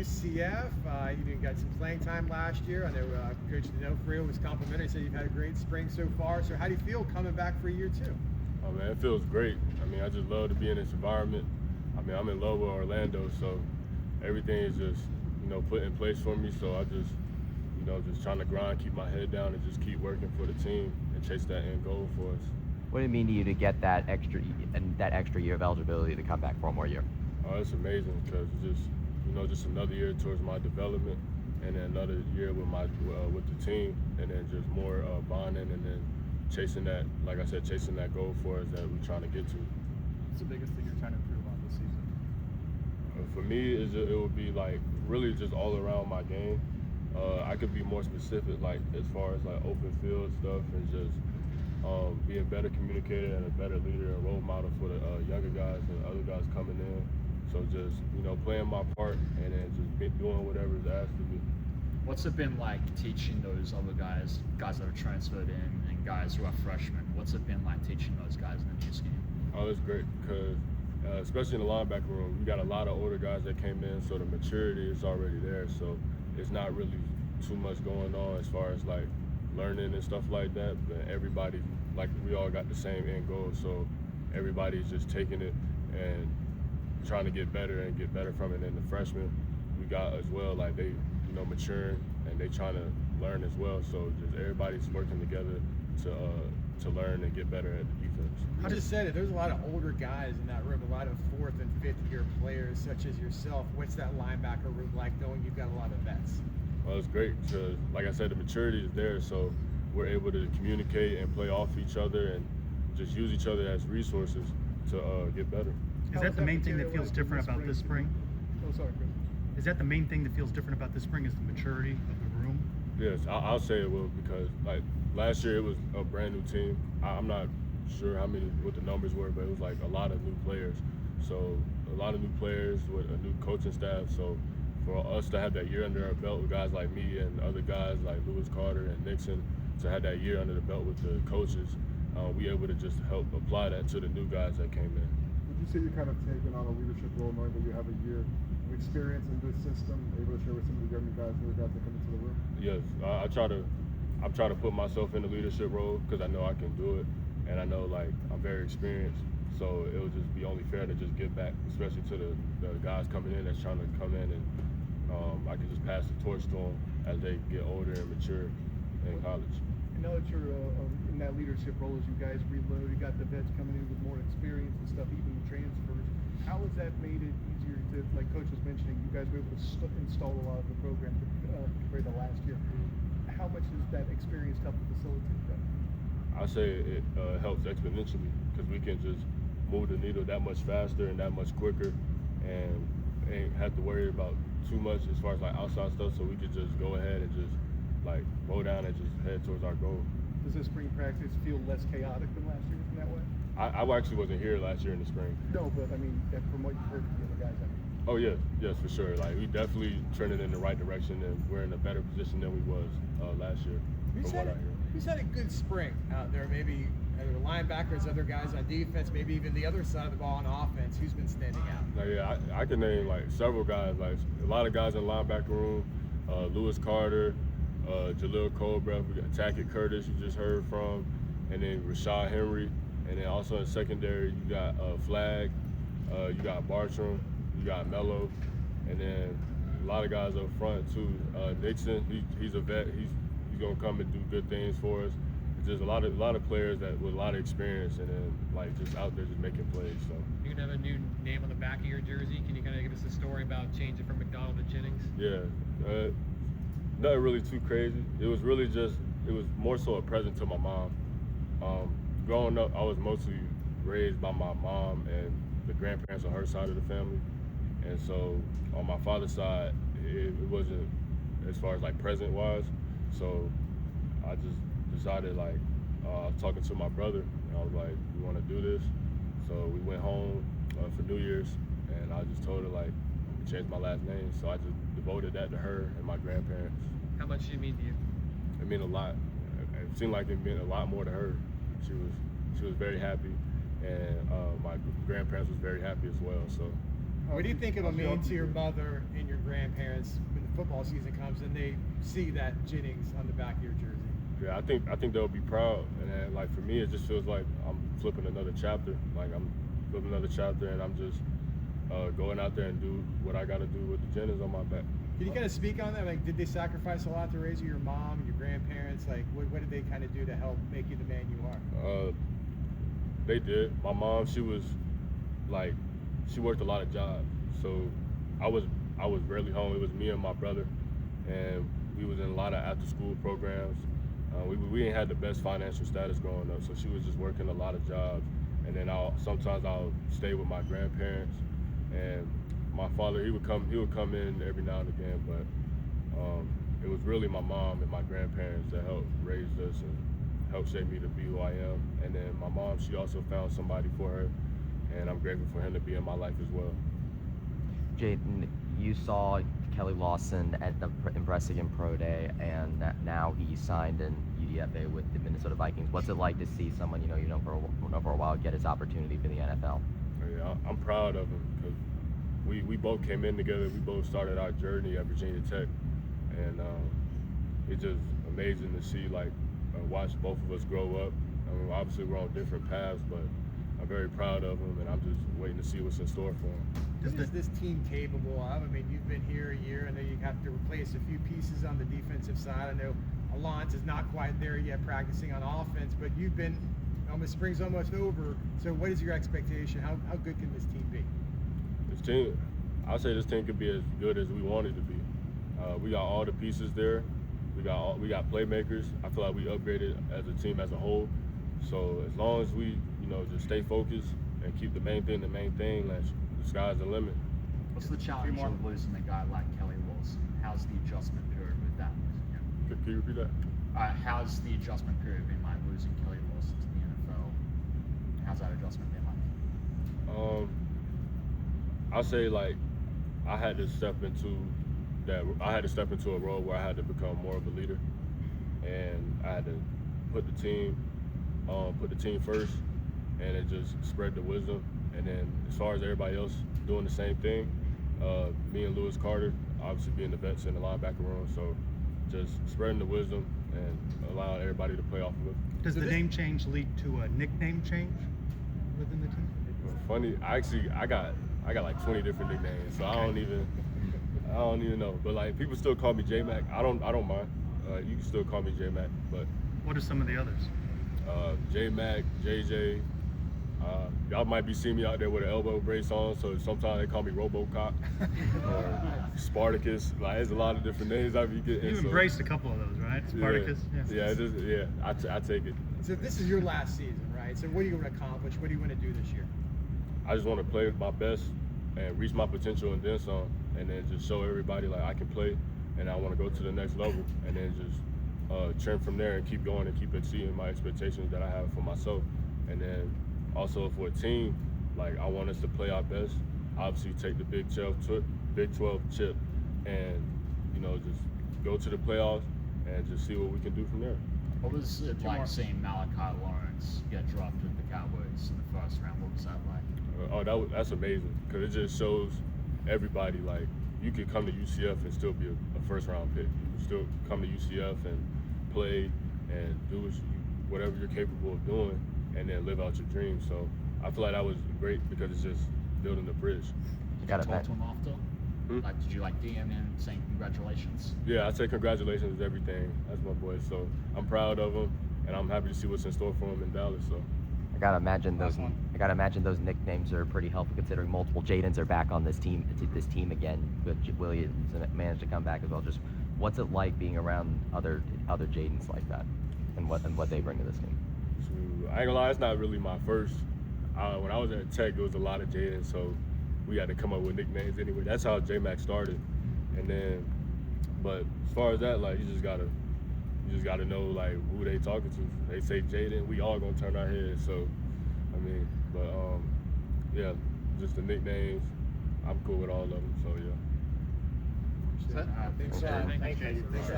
UCF. You didn't get some playing time last year. I know Coach D'Onofrio was complimentary. Said you've had a great spring so far. So how do you feel coming back for year 2? Oh man, it feels great. I mean, I just love to be in this environment. I mean, I'm in love with Orlando, so everything is just, put in place for me. So I just, just trying to grind, keep my head down, and just keep working for the team and chase that end goal for us. What did it mean to you to get that extra year of eligibility to come back for one more year? Oh, it's amazing because it's just, just another year towards my development, and then another year with the team, and then just more bonding, and then chasing that, like I said, chasing that goal for us that we're trying to get to. What's the biggest thing you're trying to improve on this season? For me, it would be like really just all around my game. I could be more specific, like as far as like open field stuff, and just be a better communicator and a better leader and role model for the younger guys and other guys coming in. So just playing my part and then just doing whatever is asked of me. What's it been like teaching those other guys that are transferred in, and guys who are freshmen? What's it been like teaching those guys in the new scheme? Oh, it's great because especially in the linebacker room, we got a lot of older guys that came in, so the maturity is already there. So it's not really too much going on as far as like learning and stuff like that. But everybody, like we all got the same end goal, so everybody's just taking it and trying to get better and get better from it. And the freshmen we got as well, like they maturing and they trying to learn as well. So just everybody's working together to learn and get better at the defense. You just said it. There's a lot of older guys in that room, a lot of 4th and 5th year players such as yourself. What's that linebacker room like, knowing you've got a lot of vets? Well, it's great because, like I said, the maturity is there, so we're able to communicate and play off each other and just use each other as resources to get better. Is that the main thing that feels different about this spring? Oh, sorry, Chris. Is that the main thing that feels different about this spring, is the maturity of the room? Yes, I'll say it will, because like last year it was a brand new team. I'm not sure what the numbers were, but it was like a lot of new players. So a lot of new players with a new coaching staff. So for us to have that year under our belt with guys like me and other guys like Lewis Carter and Nixon, to have that year under the belt with the coaches, we able to just help apply that to the new guys that came in. Would you say you're kind of taking on a leadership role, knowing that you have a year of experience in this system, able to share with some of the younger guys, newer guys that come into the room? Yes, I try to put myself in the leadership role because I know I can do it, and I know like I'm very experienced. So it would just be only fair to just give back, especially to the guys coming in that's trying to come in, and I can just pass the torch to them as they get older and mature in college. And now that you're in that leadership role, as you guys reload, you got the vets coming in with more experience and stuff, even the transfers. How has that made it easier to, like Coach was mentioning, you guys were able to install a lot of the program compared to last year. How much does that experience help to facilitate that? I say it helps exponentially because we can just move the needle that much faster and that much quicker, and ain't have to worry about too much as far as like outside stuff. So we could just go ahead and just like go down and just head towards our goal. Does this spring practice feel less chaotic than last year in that way? I actually wasn't here last year in the spring. No, but I mean, from what you've heard from the other guys, I mean. Oh yeah, yes for sure. Like we definitely trending in the right direction, and we're in a better position than we was last year. Who's had a good spring out there? Maybe other linebackers, other guys on defense, maybe even the other side of the ball on offense. Who's been standing out? Yeah, I can name like several guys. Like a lot of guys in the linebacker room. Lewis Carter, Jaleel Colbreth, we got Tackett Curtis, you just heard from, and then Rashad Henry, and then also in secondary you got Flag, you got Bartram, you got Mello, and then a lot of guys up front too. Nixon, he's a vet. He's gonna come and do good things for us. There's a lot of players that with a lot of experience, and then like just out there just making plays. So you're gonna have a new name on the back of your jersey. Can you kind of give us a story about changing from McDonald to Jennings? Yeah, nothing really too crazy. It was more so a present to my mom. Growing up, I was mostly raised by my mom and the grandparents on her side of the family, and so on my father's side, it wasn't as far as like present wise. So I just decided, like, I was talking to my brother, and I was like, we want to do this. So we went home for New Year's, and I just told her, like, change my last name. So I just devoted that to her and my grandparents. How much did it mean to you? It meant a lot. It seemed like it meant a lot more to her. She was very happy, and my grandparents was very happy as well. So. What do you think it'll mean to your mother and your grandparents football season comes and they see that Jennings on the back of your jersey? Yeah, I think they'll be proud, and then, like for me, it just feels like I'm flipping another chapter. Like I'm flipping another chapter, and I'm just going out there and do what I got to do with the Jennings on my back. Can you kind of speak on that? Like, did they sacrifice a lot to raise you? Your mom and your grandparents? Like, what did they kind of do to help make you the man you are? They did. My mom, she was like, she worked a lot of jobs, so I was rarely home. It was me and my brother, and we was in a lot of after-school programs. We ain't had the best financial status growing up, so she was just working a lot of jobs. And then sometimes I'll stay with my grandparents, and my father, he would come in every now and again, but it was really my mom and my grandparents that helped raise us and helped shape me to be who I am. And then my mom, she also found somebody for her, and I'm grateful for him to be in my life as well. Jayden, you saw Kelly Lawson at the impressive Pro Day, and now he signed in UDFA with the Minnesota Vikings. What's it like to see someone you know for a while get his opportunity for the NFL? Yeah, I'm proud of him because we both came in together. We both started our journey at Virginia Tech, and it's just amazing to see, like, watch both of us grow up. I mean, obviously we're on different paths, but I'm very proud of him, and I'm just waiting to see what's in store for him. What is this team capable of? I mean, you've been here a year. I know you have to replace a few pieces on the defensive side. I know Alon's is not quite there yet practicing on offense, but you've been spring's almost over. So what is your expectation? How good can this team be? This team, I'll say this team could be as good as we want it to be. We got all the pieces there. We got playmakers. I feel like we upgraded as a team as a whole. So as long as we, just stay focused and keep the main thing, like, the sky's the limit. What's the challenge of losing a guy like Kelly Lawson? How's the adjustment period with that? Can you repeat that? How's the adjustment period been like losing Kelly Lawson to the NFL? How's that adjustment been like? I'll say, like, I had to step into a role where I had to become more of a leader, and I had to put the team first, and it just spread the wisdom. And then as far as everybody else doing the same thing, me and Lewis Carter obviously being the vets in the linebacker room, so just spreading the wisdom and allowing everybody to play off of it. Does the name change lead to a nickname change within the team? Funny, I got like 20 different nicknames, so I don't even know. But like, people still call me J-Mac. I don't mind. You can still call me J-Mac, but What are some of the others? J-Mac, JJ. Y'all might be seeing me out there with an elbow brace on, so sometimes they call me RoboCop or Spartacus. Like, there's a lot of different names I be getting. You embraced a couple of those, right? Spartacus? Yeah, I take it. So this is your last season, right? So what are you going to accomplish? What do you want to do this year? I just want to play my best and reach my potential and then some, and then just show everybody, like, I can play, and I want to go to the next level, and then just trim from there and keep going and keep exceeding my expectations that I have for myself. And then also for a team, like, I want us to play our best, obviously take the Big 12 chip, and just go to the playoffs and just see what we can do from there. What was it like seeing Malachi Lawrence get drafted with the Cowboys in the first round? What was that like? That's amazing, because it just shows everybody, like, you could come to UCF and still be a first-round pick. You can still come to UCF and play and do whatever you're capable of doing, and then live out your dreams. So I feel like that was great, because it's just building the bridge. Did you talk to him after? Like, did you DM him saying congratulations? Yeah, I say congratulations is everything. That's my boy. So I'm proud of him, and I'm happy to see what's in store for him in Dallas. So I gotta imagine those nicknames are pretty helpful, considering multiple Jaydens are back on this team again. But Williams managed to come back as well. Just what's it like being around other Jaydens like that, and what they bring to this team? So, I ain't gonna lie, it's not really my first. When I was at Tech, there was a lot of Jaydens, so we had to come up with nicknames anyway. That's how J-Mac started. And then, but as far as that, like, you just gotta know, like, who they talking to. They say Jayden, we all gonna turn our heads. So, I mean, but yeah, just the nicknames. I'm cool with all of them. So yeah. Thanks, Thanks,